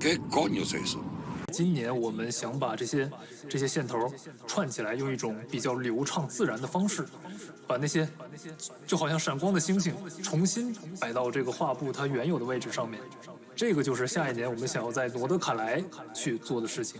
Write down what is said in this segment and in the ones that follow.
¿Qué coño es eso? 今年我们想把这些线头串起来，用一种比较流畅自然的方式，把那些就好像闪光的星星重新摆到这个画布它原有的位置上面。这个就是下一年我们想要在罗德卡莱去做的事情。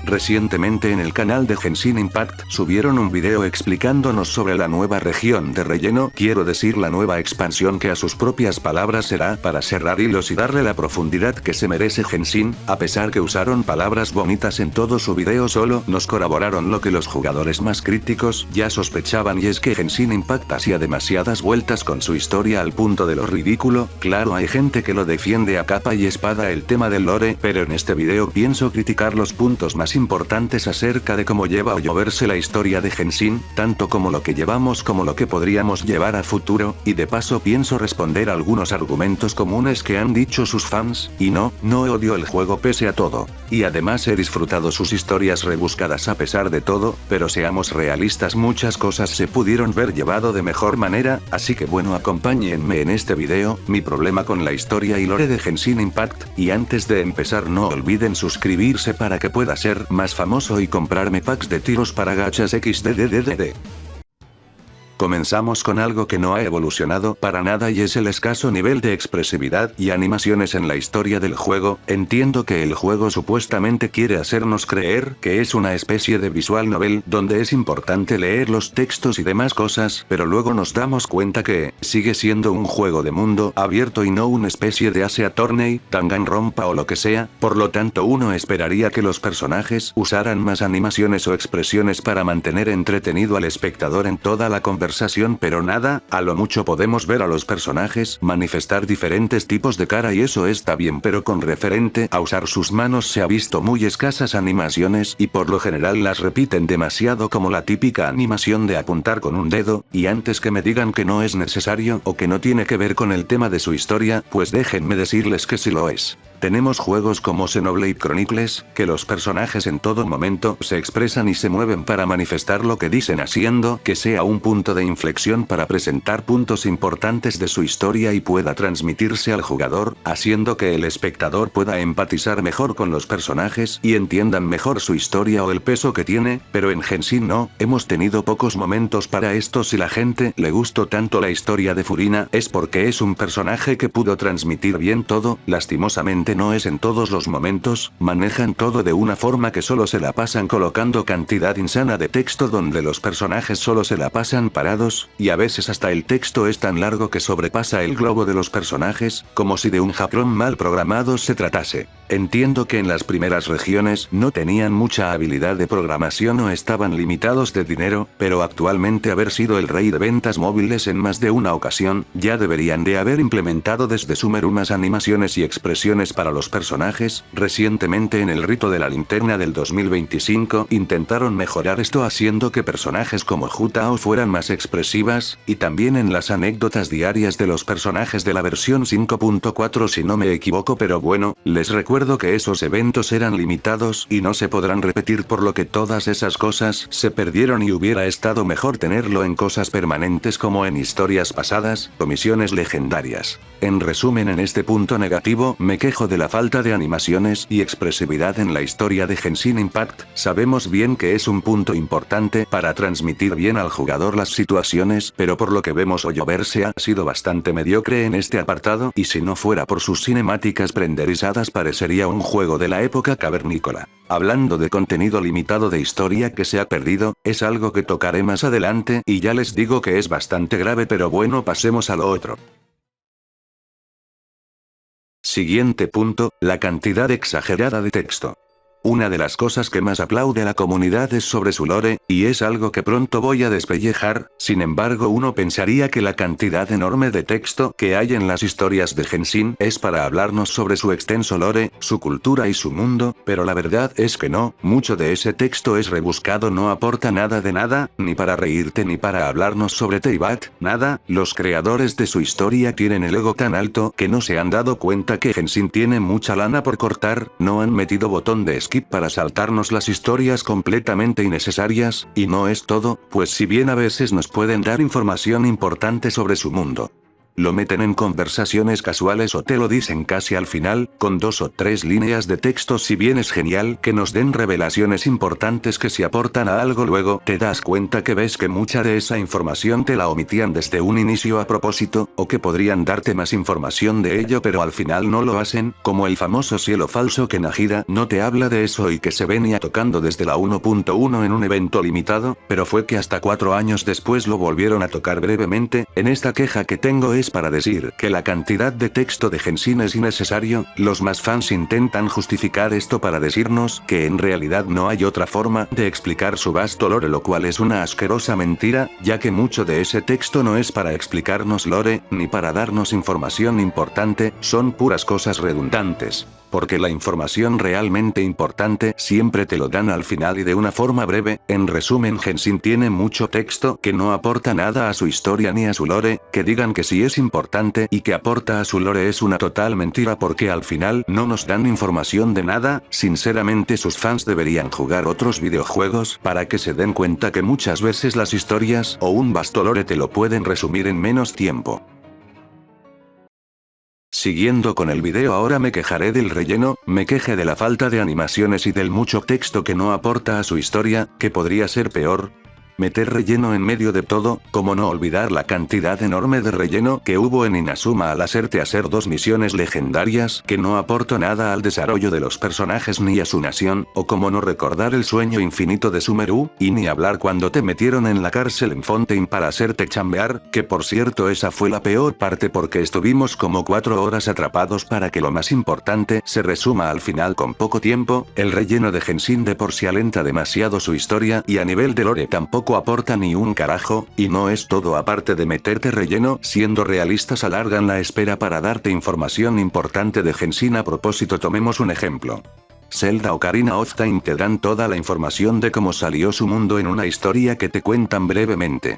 Recientemente en el canal de Genshin Impact subieron un video explicándonos sobre la nueva región de relleno, quiero decir la nueva expansión que a sus propias palabras será para cerrar hilos y darle la profundidad que se merece Genshin. A pesar que usaron palabras bonitas en todo su video, solo nos corroboraron lo que los jugadores más críticos ya sospechaban, y es que Genshin Impact hacía demasiadas vueltas con su historia al punto de lo ridículo. Claro, hay gente que lo defiende a capa y espada el tema del lore, pero en este video pienso criticar los puntos más importantes acerca de cómo lleva o lloverse la historia de Genshin, tanto como lo que llevamos como lo que podríamos llevar a futuro, y de paso pienso responder algunos argumentos comunes que han dicho sus fans, y no odio el juego pese a todo, y además he disfrutado sus historias rebuscadas a pesar de todo, pero seamos realistas, muchas cosas se pudieron ver llevado de mejor manera, así que bueno, acompáñenme en este video, mi problema con la historia y lore de Genshin Impact, y antes de empezar no olviden suscribirse para que pueda ser más famoso y comprarme packs de tiros para gachas XDDDD. Comenzamos con algo que no ha evolucionado para nada, y es el escaso nivel de expresividad y animaciones en la historia del juego. Entiendo que el juego supuestamente quiere hacernos creer que es una especie de visual novel donde es importante leer los textos y demás cosas, pero luego nos damos cuenta que sigue siendo un juego de mundo abierto y no una especie de Ace Attorney, Danganronpa o lo que sea. Por lo tanto, uno esperaría que los personajes usaran más animaciones o expresiones para mantener entretenido al espectador en toda la conversación, pero nada, a lo mucho podemos ver a los personajes manifestar diferentes tipos de cara y eso está bien, pero con referente a usar sus manos se ha visto muy escasas animaciones y por lo general las repiten demasiado, como la típica animación de apuntar con un dedo, y antes que me digan que no es necesario o que no tiene que ver con el tema de su historia, pues déjenme decirles que sí lo es. Tenemos juegos como Xenoblade Chronicles, que los personajes en todo momento se expresan y se mueven para manifestar lo que dicen, haciendo que sea un punto de inflexión para presentar puntos importantes de su historia y pueda transmitirse al jugador, haciendo que el espectador pueda empatizar mejor con los personajes y entiendan mejor su historia o el peso que tiene, pero en Genshin no, hemos tenido pocos momentos para esto. Si la gente le gustó tanto la historia de Furina, es porque es un personaje que pudo transmitir bien todo. Lastimosamente no es en todos los momentos, manejan todo de una forma que solo se la pasan colocando cantidad insana de texto donde los personajes solo se la pasan parados, y a veces hasta el texto es tan largo que sobrepasa el globo de los personajes, como si de un jabrón mal programado se tratase. Entiendo que en las primeras regiones no tenían mucha habilidad de programación o estaban limitados de dinero, pero actualmente haber sido el rey de ventas móviles en más de una ocasión, ya deberían de haber implementado desde Sumeru más animaciones y expresiones para los personajes. Recientemente en el rito de la linterna del 2025 intentaron mejorar esto haciendo que personajes como Jutao fueran más expresivas, y también en las anécdotas diarias de los personajes de la versión 5.4 si no me equivoco, pero bueno, les recuerdo que esos eventos eran limitados y no se podrán repetir, por lo que todas esas cosas se perdieron y hubiera estado mejor tenerlo en cosas permanentes como en historias pasadas o misiones legendarias. En resumen, en este punto negativo me quejo de la falta de animaciones y expresividad en la historia de Genshin Impact. Sabemos bien que es un punto importante para transmitir bien al jugador las situaciones, pero por lo que vemos Hoyoverse ha sido bastante mediocre en este apartado, y si no fuera por sus cinemáticas prenderizadas parecería un juego de la época cavernícola. Hablando de contenido limitado de historia que se ha perdido, es algo que tocaré más adelante, y ya les digo que es bastante grave, pero bueno, pasemos a lo otro. Siguiente punto, la cantidad exagerada de texto. Una de las cosas que más aplaude a la comunidad es sobre su lore, y es algo que pronto voy a despellejar. Sin embargo, uno pensaría que la cantidad enorme de texto que hay en las historias de Genshin es para hablarnos sobre su extenso lore, su cultura y su mundo, pero la verdad es que no, mucho de ese texto es rebuscado, no aporta nada de nada, ni para reírte ni para hablarnos sobre Teyvat, nada. Los creadores de su historia tienen el ego tan alto que no se han dado cuenta que Genshin tiene mucha lana por cortar, no han metido botón de skip para saltarnos las historias completamente innecesarias, y no es todo, pues si bien a veces nos pueden dar información importante sobre su mundo, Lo meten en conversaciones casuales o te lo dicen casi al final, con 2 o 3 líneas de texto. Si bien es genial que nos den revelaciones importantes que si aportan a algo luego te das cuenta que ves que mucha de esa información te la omitían desde un inicio a propósito, o que podrían darte más información de ello pero al final no lo hacen, como el famoso cielo falso que Najira no te habla de eso y que se venía tocando desde la 1.1 en un evento limitado, pero fue que hasta 4 años después lo volvieron a tocar brevemente. En esta queja que tengo es para decir que la cantidad de texto de Genshin es innecesario. Los más fans intentan justificar esto para decirnos que en realidad no hay otra forma de explicar su vasto lore, lo cual es una asquerosa mentira, ya que mucho de ese texto no es para explicarnos lore, ni para darnos información importante, son puras cosas redundantes. Porque la información realmente importante siempre te lo dan al final y de una forma breve. En resumen, Genshin tiene mucho texto que no aporta nada a su historia ni a su lore. Que digan que sí es importante y que aporta a su lore es una total mentira, porque al final no nos dan información de nada. Sinceramente, sus fans deberían jugar otros videojuegos para que se den cuenta que muchas veces las historias o un vasto lore te lo pueden resumir en menos tiempo. Siguiendo con el video, ahora me quejaré del relleno. Me quejé de la falta de animaciones y del mucho texto que no aporta a su historia, que podría ser peor. Meter relleno en medio de todo, como no olvidar la cantidad enorme de relleno que hubo en Inazuma al hacerte hacer 2 misiones legendarias que no aportó nada al desarrollo de los personajes ni a su nación, o como no recordar el sueño infinito de Sumeru, y ni hablar cuando te metieron en la cárcel en Fontaine para hacerte chambear, que por cierto esa fue la peor parte porque estuvimos como 4 horas atrapados para que lo más importante se resuma al final con poco tiempo. El relleno de Genshin de por sí alenta demasiado su historia y a nivel de lore tampoco aporta ni un carajo, y no es todo. Aparte de meterte relleno, siendo realistas alargan la espera para darte información importante de Genshin. A propósito, tomemos un ejemplo. Zelda Ocarina of Time te dan toda la información de cómo salió su mundo en una historia que te cuentan brevemente.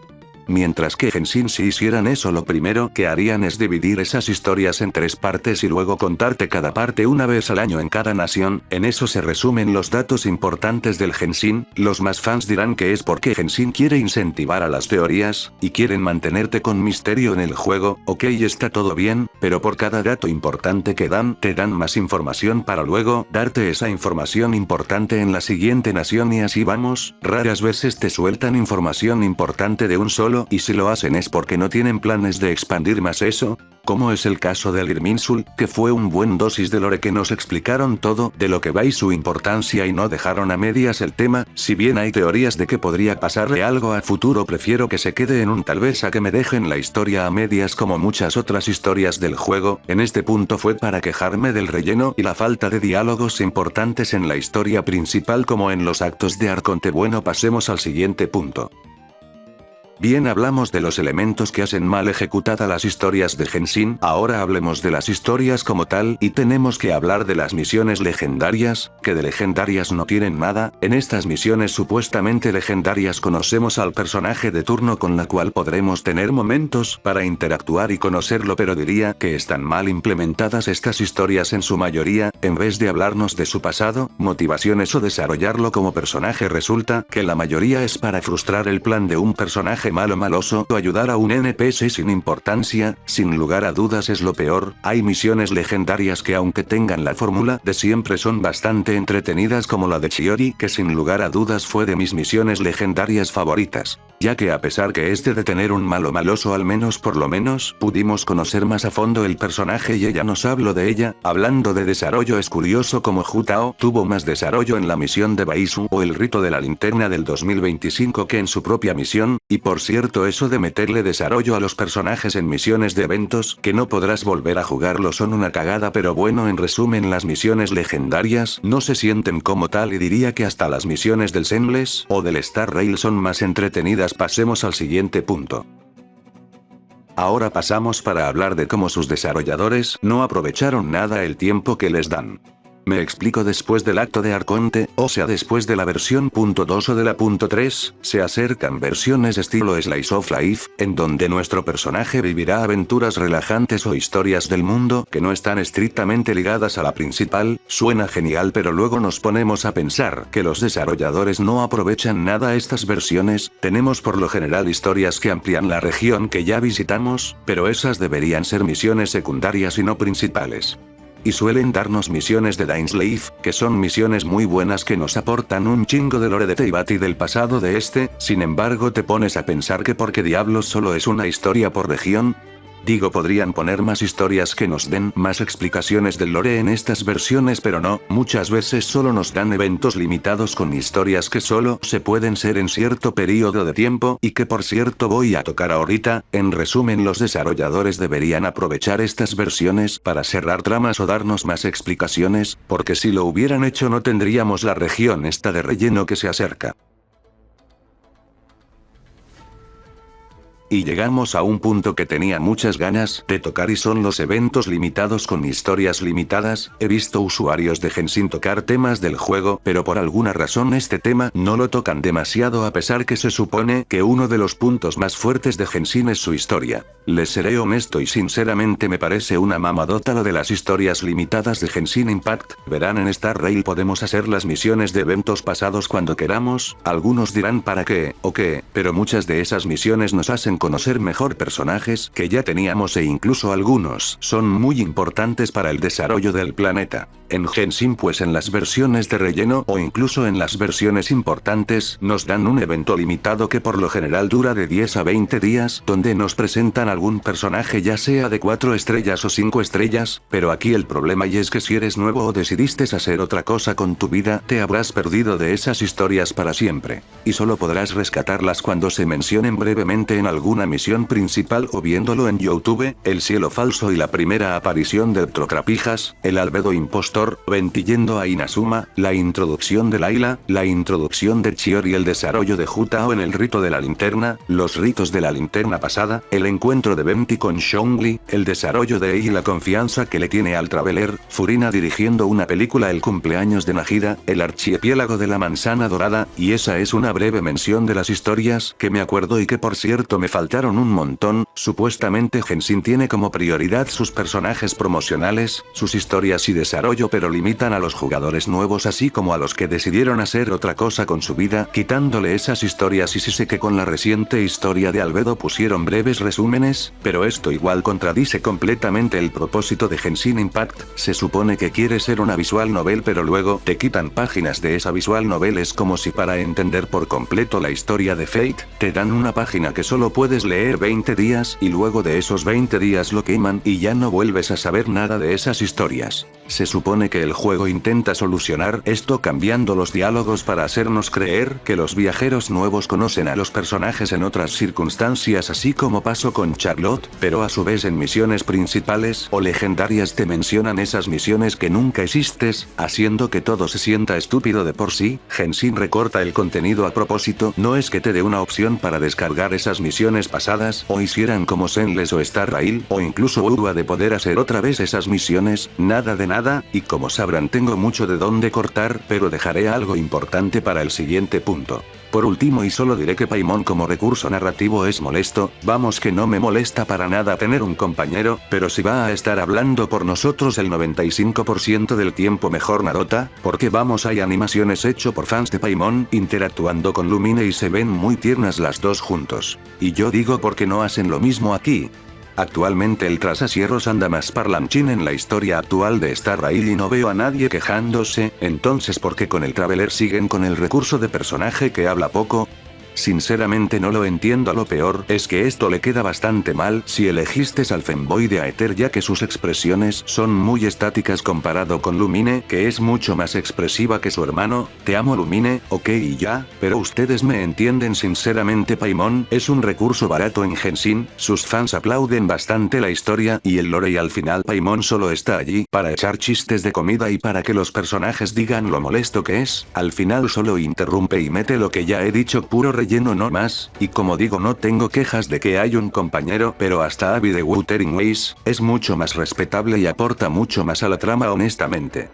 Mientras que Genshin, si hicieran eso, lo primero que harían es dividir esas historias en 3 partes y luego contarte cada parte una vez al año en cada nación. En eso se resumen los datos importantes del Genshin. Los más fans dirán que es porque Genshin quiere incentivar a las teorías, y quieren mantenerte con misterio en el juego. Ok, está todo bien, pero por cada dato importante que dan, te dan más información para luego darte esa información importante en la siguiente nación, y así vamos. Raras veces te sueltan información importante de un solo, y si lo hacen es porque no tienen planes de expandir más eso, como es el caso del Irminsul, que fue un buen dosis de lore que nos explicaron todo de lo que va y su importancia y no dejaron a medias el tema. Si bien hay teorías de que podría pasarle algo a futuro, prefiero que se quede en un tal vez a que me dejen la historia a medias como muchas otras historias del juego. En este punto fue para quejarme del relleno y la falta de diálogos importantes en la historia principal como en los actos de Arconte. Bueno, pasemos al siguiente punto. Bien, hablamos de los elementos que hacen mal ejecutada las historias de Genshin, ahora hablemos de las historias como tal, y tenemos que hablar de las misiones legendarias, que de legendarias no tienen nada. En estas misiones supuestamente legendarias conocemos al personaje de turno con la cual podremos tener momentos para interactuar y conocerlo, pero diría que están mal implementadas estas historias en su mayoría. En vez de hablarnos de su pasado, motivaciones o desarrollarlo como personaje, resulta que la mayoría es para frustrar el plan de un personaje maloso o ayudar a un NPC sin importancia. Sin lugar a dudas es lo peor. Hay misiones legendarias que, aunque tengan la fórmula de siempre, son bastante entretenidas, como la de Chiori, que sin lugar a dudas fue de mis misiones legendarias favoritas, ya que a pesar que es de detener un maloso, al menos por lo menos pudimos conocer más a fondo el personaje y ella nos habló de ella. Hablando de desarrollo, es curioso como Hu Tao tuvo más desarrollo en la misión de Baisu o el rito de la linterna del 2025 que en su propia misión. Y por cierto, eso de meterle desarrollo a los personajes en misiones de eventos que no podrás volver a jugarlo son una cagada. Pero bueno, en resumen, las misiones legendarias no se sienten como tal, y diría que hasta las misiones del Zenless o del Star Rail son más entretenidas. Pasemos al siguiente punto. Ahora pasamos para hablar de cómo sus desarrolladores no aprovecharon nada el tiempo que les dan. Me explico, después del acto de Arconte, o sea después de la versión .2 o de la .3, se acercan versiones estilo Slice of Life, en donde nuestro personaje vivirá aventuras relajantes o historias del mundo que no están estrictamente ligadas a la principal. Suena genial, pero luego nos ponemos a pensar que los desarrolladores no aprovechan nada estas versiones. Tenemos por lo general historias que amplían la región que ya visitamos, pero esas deberían ser misiones secundarias y no principales. Y suelen darnos misiones de Dying Slave, que son misiones muy buenas que nos aportan un chingo de lore de Teyvat y del pasado de este. Sin embargo, te pones a pensar que ¿por qué diablos solo es una historia por región? Digo, podrían poner más historias que nos den más explicaciones del lore en estas versiones, pero no, muchas veces solo nos dan eventos limitados con historias que solo se pueden ser en cierto periodo de tiempo, y que por cierto voy a tocar ahorita. En resumen, los desarrolladores deberían aprovechar estas versiones para cerrar tramas o darnos más explicaciones, porque si lo hubieran hecho no tendríamos la región esta de relleno que se acerca. Y llegamos a un punto que tenía muchas ganas de tocar, y son los eventos limitados con historias limitadas. He visto usuarios de Genshin tocar temas del juego, pero por alguna razón este tema no lo tocan demasiado, a pesar que se supone que uno de los puntos más fuertes de Genshin es su historia. Les seré honesto y sinceramente me parece una mamadota lo de las historias limitadas de Genshin Impact. Verán, en Star Rail podemos hacer las misiones de eventos pasados cuando queramos. Algunos dirán para qué, o qué, pero muchas de esas misiones nos hacen conocer mejor personajes que ya teníamos, e incluso algunos son muy importantes para el desarrollo del planeta. En Genshin, pues en las versiones de relleno o incluso en las versiones importantes, nos dan un evento limitado que por lo general dura de 10 a 20 días, donde nos presentan algún personaje, ya sea de 4 estrellas o 5 estrellas, pero aquí el problema y es que si eres nuevo o decidiste hacer otra cosa con tu vida, te habrás perdido de esas historias para siempre. Y solo podrás rescatarlas cuando se mencionen brevemente en alguna misión principal o viéndolo en YouTube. El cielo falso y la primera aparición del Trocrapijas, el albedo impostor, Ventillendo a Inazuma, la introducción de Layla, la introducción de Chior y el desarrollo de Jutao en el rito de la linterna, los ritos de la linterna pasada, el encuentro de Venti con Zhongli, el desarrollo de Ei y la confianza que le tiene al Traveler, Furina dirigiendo una película, el cumpleaños de Nahida, el archipiélago de la manzana dorada, y esa es una breve mención de las historias que me acuerdo y que por cierto me faltaron un montón. Supuestamente Genshin tiene como prioridad sus personajes promocionales, sus historias y desarrollo, pero limitan a los jugadores nuevos así como a los que decidieron hacer otra cosa con su vida, quitándole esas historias. Y sí sé que con la reciente historia de Albedo pusieron breves resúmenes, pero esto igual contradice completamente el propósito de Genshin Impact. Se supone que quiere ser una visual novel, pero luego te quitan páginas de esa visual novel. Es como si para entender por completo la historia de Fate, te dan una página que solo puedes leer 20 días, y luego de esos 20 días lo queman y ya no vuelves a saber nada de esas historias. Se supone que el juego intenta solucionar esto cambiando los diálogos para hacernos creer que los viajeros nuevos conocen a los personajes en otras circunstancias, así como pasó con Charlotte, pero a su vez en misiones principales o legendarias te mencionan esas misiones que nunca existes, haciendo que todo se sienta estúpido de por sí. Genshin recorta el contenido a propósito, no es que te dé una opción para descargar esas misiones pasadas, o hicieran como Zenless o Star Rail, o incluso Urua de poder hacer otra vez esas misiones, nada de nada. Y como sabrán, tengo mucho de dónde cortar, pero dejaré algo importante para el siguiente punto. Por último, y solo diré que Paimon como recurso narrativo es molesto. Vamos, que no me molesta para nada tener un compañero, pero si va a estar hablando por nosotros el 95% del tiempo, mejor Narota, porque vamos, hay animaciones hecho por fans de Paimon interactuando con Lumine y se ven muy tiernas las dos juntos. Y yo digo, ¿por qué no hacen lo mismo aquí? Actualmente el trasasierros anda más parlanchín en la historia actual de Star Rail y no veo a nadie quejándose. Entonces, ¿por qué con el Traveler siguen con el recurso de personaje que habla poco? Sinceramente no lo entiendo. Lo peor es que esto le queda bastante mal si elegiste al femboy de Aether, ya que sus expresiones son muy estáticas comparado con Lumine, que es mucho más expresiva que su hermano. Te amo, Lumine, ok y ya, pero ustedes me entienden. Sinceramente, Paimon es un recurso barato en Genshin, sus fans aplauden bastante la historia y el lore, y al final Paimon solo está allí para echar chistes de comida y para que los personajes digan lo molesto que es. Al final solo interrumpe y mete lo que ya he dicho, puro relleno no más. Y como digo, no tengo quejas de que hay un compañero, pero hasta Abby de Wuthering Waves es mucho más respetable y aporta mucho más a la trama, honestamente.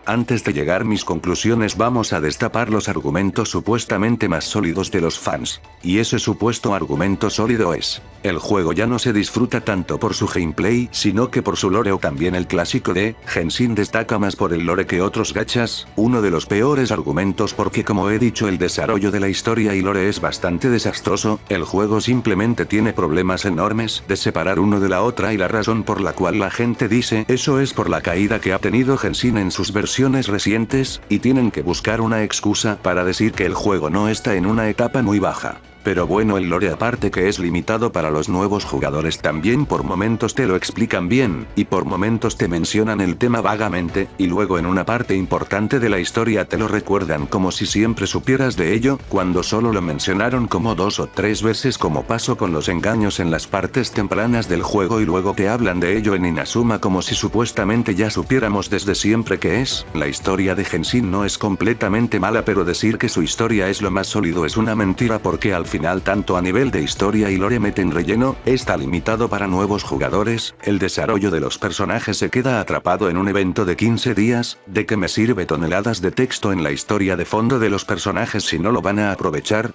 Antes de llegar a mis conclusiones vamos a destapar los argumentos supuestamente más sólidos de los fans. Y ese supuesto argumento sólido es: el juego ya no se disfruta tanto por su gameplay sino que por su lore, o también el clásico de Genshin destaca más por el lore que otros gachas. Uno de los peores argumentos, porque como he dicho el desarrollo de la historia y lore es bastante desastroso, el juego simplemente tiene problemas enormes de separar uno de la otra, y la razón por la cual la gente dice eso es por la caída que ha tenido Genshin en sus versiones recientes, y tienen que buscar una excusa para decir que el juego no está en una etapa muy baja. Pero bueno, el lore aparte que es limitado para los nuevos jugadores también por momentos te lo explican bien, y por momentos te mencionan el tema vagamente, y luego en una parte importante de la historia te lo recuerdan como si siempre supieras de ello, cuando solo lo mencionaron como 2 o 3 veces, como pasó con los engaños en las partes tempranas del juego, y luego te hablan de ello en Inazuma como si supuestamente ya supiéramos desde siempre que es. La historia de Genshin no es completamente mala, pero decir que su historia es lo más sólido es una mentira, porque al final tanto a nivel de historia y lore meten relleno, está limitado para nuevos jugadores, el desarrollo de los personajes se queda atrapado en un evento de 15 días, ¿de qué me sirve toneladas de texto en la historia de fondo de los personajes si no lo van a aprovechar?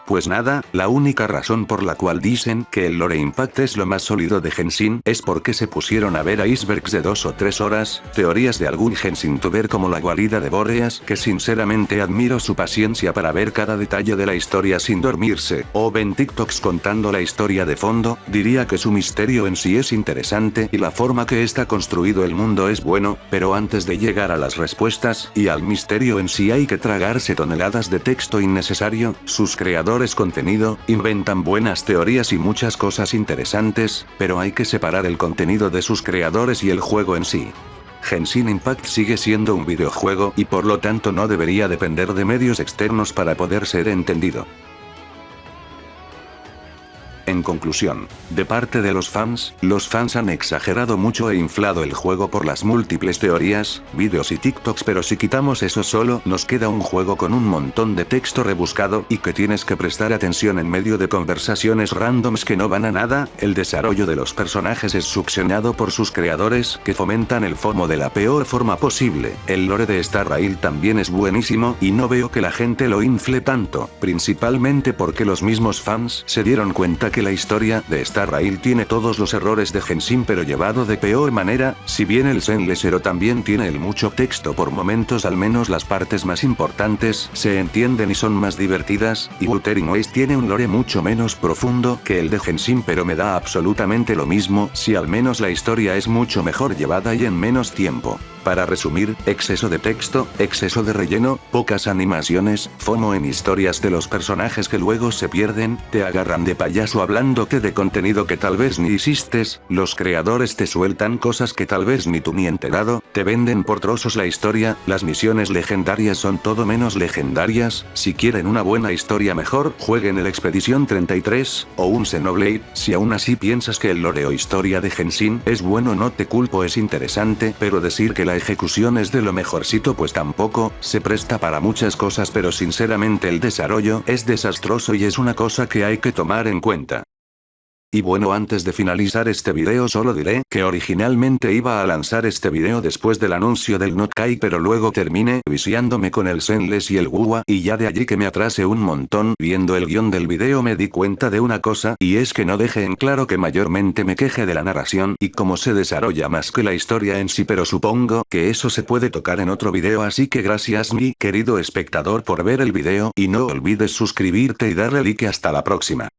Pues nada, la única razón por la cual dicen que el Lore Impact es lo más sólido de Genshin es porque se pusieron a ver icebergs de 2 o 3 horas, teorías de algún Genshin-tuber como la guarida de Boreas, que sinceramente admiro su paciencia para ver cada detalle de la historia sin dormirse, o ven TikToks contando la historia de fondo. Diría que su misterio en sí es interesante y la forma que está construido el mundo es bueno, pero antes de llegar a las respuestas y al misterio en sí hay que tragarse toneladas de texto innecesario. Sus creadores contenido inventan buenas teorías y muchas cosas interesantes, pero hay que separar el contenido de sus creadores y el juego en sí. Genshin Impact sigue siendo un videojuego y por lo tanto no debería depender de medios externos para poder ser entendido. En conclusión, de parte de los fans han exagerado mucho e inflado el juego por las múltiples teorías, vídeos y TikToks, pero si quitamos eso solo nos queda un juego con un montón de texto rebuscado y que tienes que prestar atención en medio de conversaciones randoms que no van a nada. El desarrollo de los personajes es succionado por sus creadores, que fomentan el FOMO de la peor forma posible. El lore de Star Rail también es buenísimo y no veo que la gente lo infle tanto, principalmente porque los mismos fans se dieron cuenta que la historia de Star Rail tiene todos los errores de Genshin pero llevado de peor manera. Si bien el Zenless Zero también tiene el mucho texto por momentos, al menos las partes más importantes se entienden y son más divertidas, y Wuthering Waves tiene un lore mucho menos profundo que el de Genshin, pero me da absolutamente lo mismo si al menos la historia es mucho mejor llevada y en menos tiempo. Para resumir, exceso de texto, exceso de relleno, pocas animaciones, FOMO en historias de los personajes que luego se pierden, te agarran de payaso hablándote de contenido que tal vez ni hiciste, los creadores te sueltan cosas que tal vez ni tú ni enterado, te venden por trozos la historia, las misiones legendarias son todo menos legendarias. Si quieren una buena historia mejor, jueguen el Expedición 33, o un Xenoblade. Si aún así piensas que el lore o historia de Genshin es bueno, no te culpo, es interesante, pero decir que la ejecución es de lo mejorcito pues tampoco. Se presta para muchas cosas, pero sinceramente el desarrollo es desastroso y es una cosa que hay que tomar en cuenta. Y bueno, antes de finalizar este video solo diré que originalmente iba a lanzar este video después del anuncio del Notkai, pero luego terminé viciándome con el Zenless y el WUA, y ya de allí que me atrasé un montón. Viendo el guión del video me di cuenta de una cosa, y es que no dejé en claro que mayormente me queje de la narración y cómo se desarrolla más que la historia en sí, pero supongo que eso se puede tocar en otro video, así que gracias mi querido espectador por ver el video, y no olvides suscribirte y darle like. Hasta la próxima.